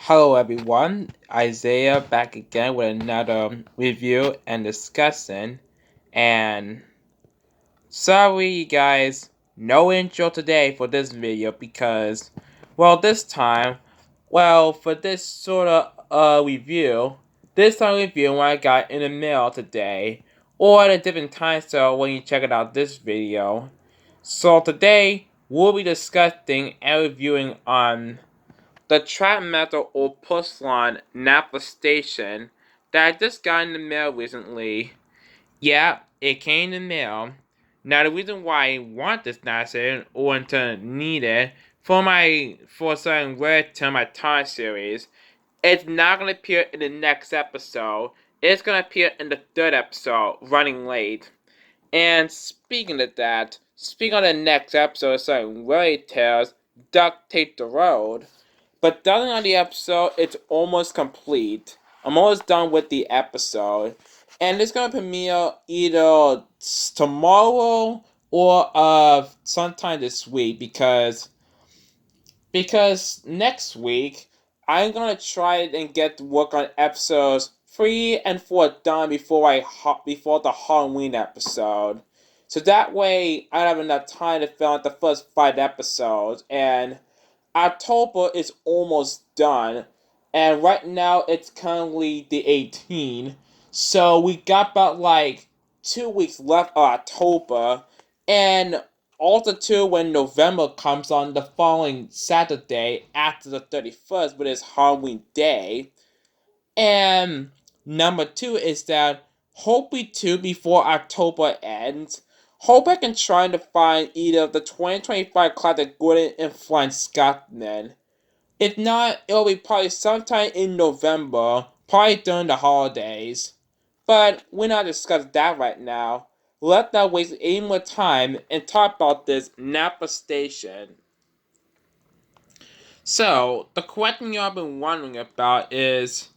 Hello everyone, Isaiah back again with another review and discussion. And sorry guys, no intro today for this video because, this time, for this sort of review, this time reviewing what I got in the mail today, or at a different time so when you check it out this video. So today, we'll be discussing and reviewing on the trap metal or porcelain Napa station that I just got in the mail recently. Yeah, it came in the mail. Now the reason why I want this Napa station or to need it for a certain rare to my time series, it's not gonna appear in the next episode. It's gonna appear in the third episode, running late. And speaking of the next episode of certain Rare Tales, Duct Tape the Road. But done on the episode, it's almost complete. I'm almost done with the episode. And it's gonna premiere either tomorrow or sometime this week because next week I'm gonna try and get to work on episodes 3 and 4 done before the Halloween episode. So that way I have enough time to film the first 5 episodes, and October is almost done, and right now it's currently the 18th. So we got about like 2 weeks left of October, and also too when November comes on the following Saturday after the 31st, which is Halloween Day. And number two is that hopefully too before October ends, hope I can try to find either the 2025 classic Gordon and Flying Scotsman. If not, it'll be probably sometime in November, probably during the holidays. But we're not discussing that right now. Let's not waste any more time and talk about this Napa station. So, the question y'all been wondering about is,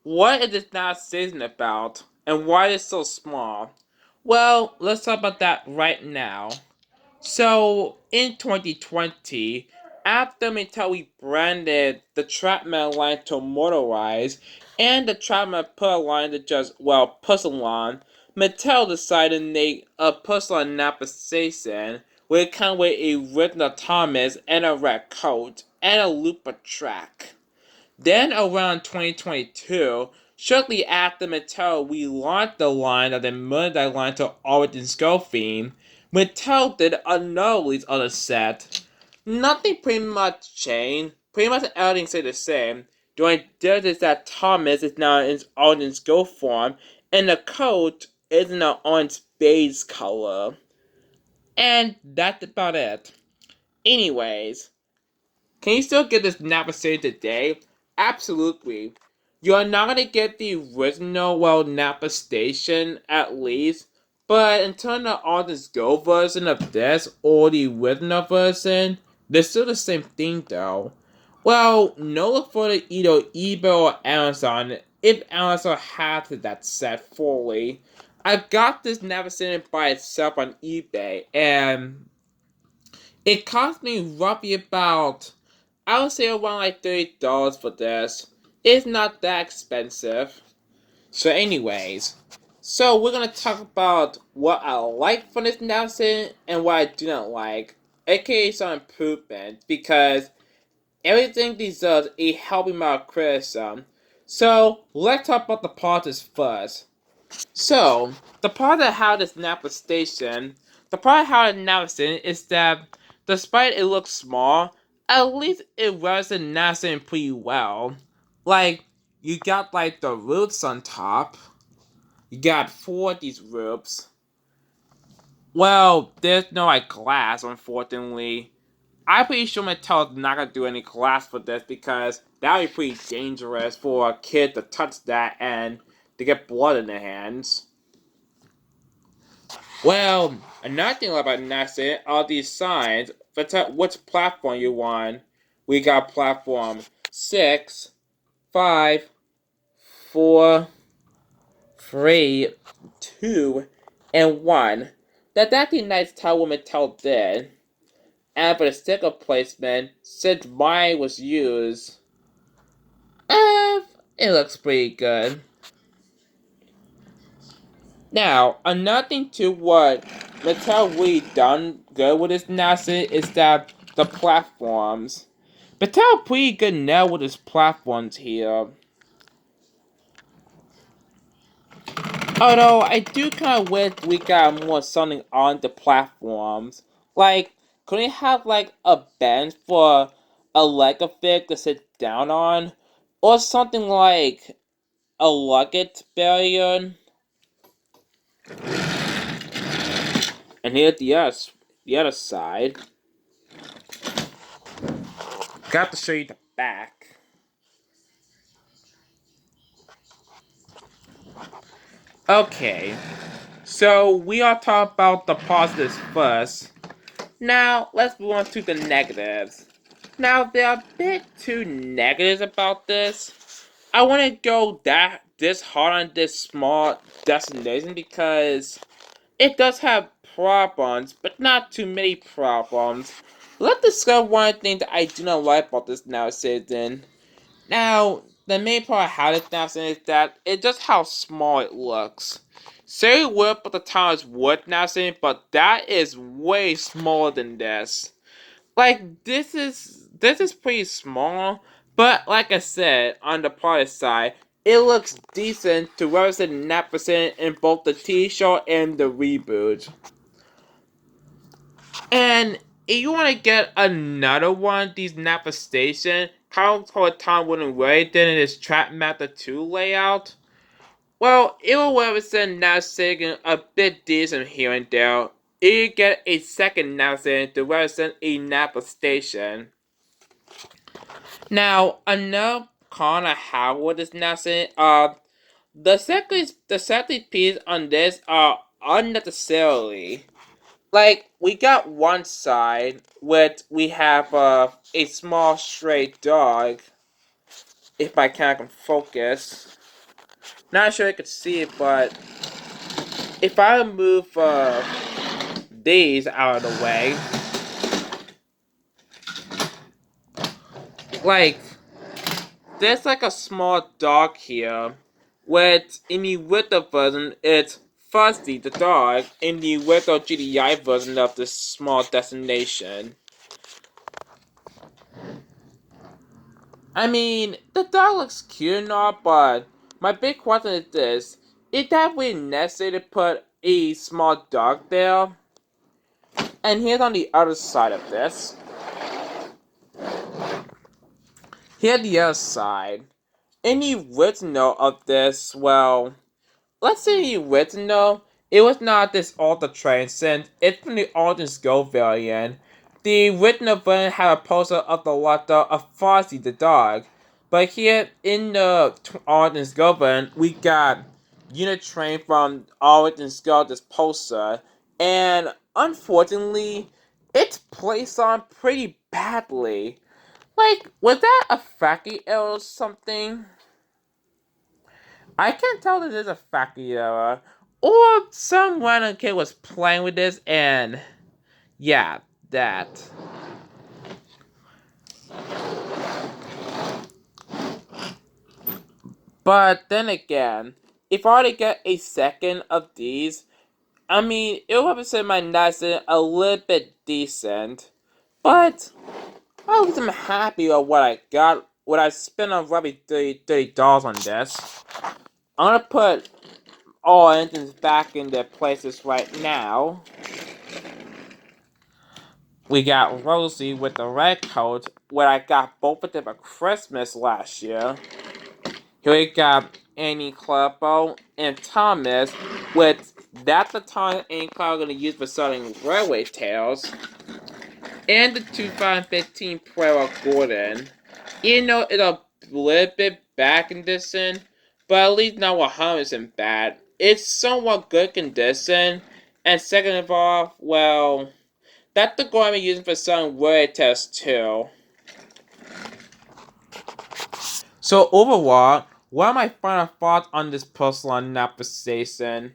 what is this Napa station about, and why is it so small? Well, let's talk about that right now. So, in 2020, after Mattel rebranded the Trapman line to Motorized, and the Trapman Pull line to just, Pussalon, Mattel decided to make a Pussalon Napa station where it comes with a original Thomas and a red coat and a looper track. Then around 2022, shortly after Mattel relaunched the line of the Merchandise line to Origins Go theme, Mattel did another release of the set. Nothing pretty much changed. Pretty much everything stayed the same. The only difference is that Thomas is now in his Origins Go form, and the coat is in an orange beige color. And that's about it. Anyways, can you still get this Napa station today? Absolutely. You're not gonna get the original, Napa station, at least. But until the Artist Go version of this, or the original version, they're still the same thing though. Well, no look for either eBay or Amazon, if Amazon has that set fully. I got this Napa station by itself on eBay, and it cost me roughly about, I would say around like $30 for this. It's not that expensive. So anyways, we're gonna talk about what I like from this announcement and what I do not like, aka some improvements, because everything deserves a healthy amount of criticism. So let's talk about the positives first. So, the part of how this Napa station, the part of how the Napa station is that despite it looks small, at least it runs the Napa station pretty well. Like, you got like the roofs on top. You got 4 of these roofs. Well, there's no like glass, unfortunately. I'm pretty sure Mattel's not gonna do any glass for this because that would be pretty dangerous for a kid to touch that and to get blood in their hands. Well, another thing about NASA are these signs for which platform you want. We got platform 6, 5, 4, 3, 2, and 1. That's actually nice tell what Mattel did. And for the sticker placement, since mine was used, It looks pretty good. Now, another thing to what Mattel really done good with this NASA is that the platforms. Mattel pretty good now with his platforms here. Although I do kind of wish we got more something on the platforms. Like, could we have like a bench for a Lego fig to sit down on, or something like a luggage barrier? And here the other side. Got to show you the back. Okay, so we are talking about the positives first. Now let's move on to the negatives. Now there are a bit too negatives about this. I want to go this hard on this small destination because it does have problems, but not too many problems. Let's discuss one thing that I do not like about this now season. Now, the main part of how this now season is that it's just how small it looks. Say wood, but the town is wood now season, but that is way smaller than this. Like this is pretty small, but like I said, on the product side, it looks decent to represent Knapford in both the T-shirt and the reboot. And if you want to get another one of these Napa Station, kind of for Tom wouldn't wear it, then it is Trap Master 2 layout. Well, it will represent now saying a bit decent here and there. You get a second now saying to represent a Napa Station. Now, another con I have with this now saying, the second piece on this are unnecessarily. Like, we got one side with we have a small stray dog. If I can focus, not sure I could see it, but if I move these out of the way, like there's like a small dog here. With in the Wither version, it's Fuzzy the dog. In the Wither GDI version of this small destination. I mean, the dog looks cute and all, but my big question is this. Is that really necessary to put a small dog there? And here's on the other side of this. Here's the other side. In the original of this, well, let's say the original, it was not this Ultra Transcend, it's from the Ultra Go variant. The original version had a poster of the letter of Fozzie the dog. But here in the Ultra Go variant, we got Unit Train from Ultra Go, this poster. And unfortunately, it's placed on pretty badly. Like, was that a factory error or something? I can't tell that there's a factory error. Or some random kid was playing with this and yeah, that. But then again, if I were to get a second of these, I mean, it would represent my nice a little bit decent. But at least I'm happy with what I got. What I spent on roughly $30 on this. I'm gonna put all engines back in their places right now. We got Rosie with the red coat, where I got both of them for Christmas last year. Here we got Annie Clappo and Thomas, with that's the time Annie Clappo gonna use for selling railway tales. And the 2015 Puero Gordon. Even though it's a little bit bad condition, but at least not 100% bad. It's somewhat good condition, and second of all, well, that's the goal I'm using for some word tests too. So overall, what are my final thoughts on this porcelain conversation?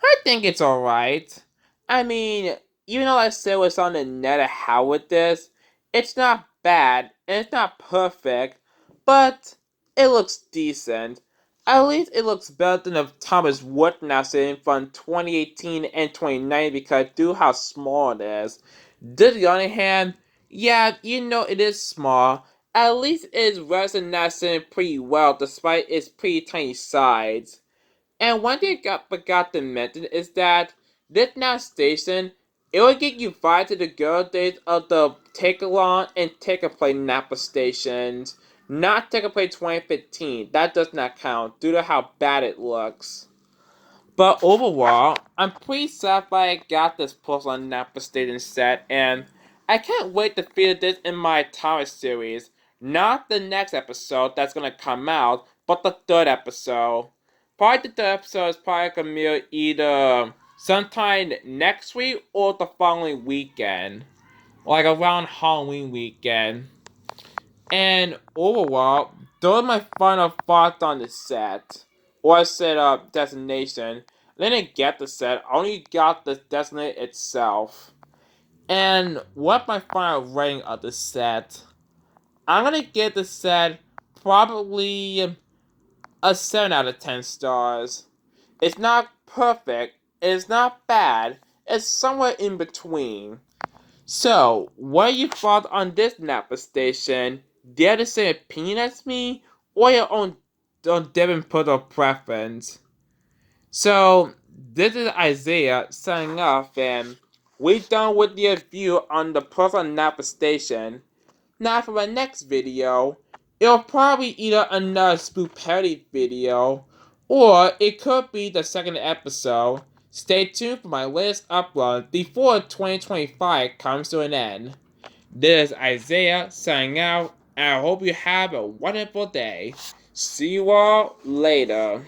I think it's alright. I mean, even though I said what's on the net of how with this, it's not bad and it's not perfect, but it looks decent. At least it looks better than the Thomas Wood Nation from 2018 and 2019 because due how small it is. This, on the other hand, yeah, it is small. At least it is resonating pretty well despite its pretty tiny size. And one thing I forgot to mention is that this now station, it will get you back to the girl days of the Take-Along and Take-A-Play Napa stations. Not Take-A-Play 2015, that does not count due to how bad it looks. But overall, I'm pretty satisfied I got this porcelain Napa station set, and I can't wait to feature this in my Tower series. Not the next episode that's gonna come out, but the third episode. Probably the third episode is probably gonna be either sometime next week or the following weekend. Like around Halloween weekend. And overall, those are my final thoughts on the set. Or I said destination. I didn't get the set, I only got the destination itself. And what my final rating of the set? I'm gonna give the set probably a 7 out of 10 stars. It's not perfect, it's not bad, it's somewhere in between. So, what are your thoughts on this Napa station? Do you have the same opinion as me, or your own different personal preference? So, this is Isaiah signing off, and we're done with the review on the personal Napa station. Now for my next video, it'll probably either another spook parody video, or it could be the second episode. Stay tuned for my latest upload before 2025 comes to an end. This is Isaiah signing out, and I hope you have a wonderful day. See you all later.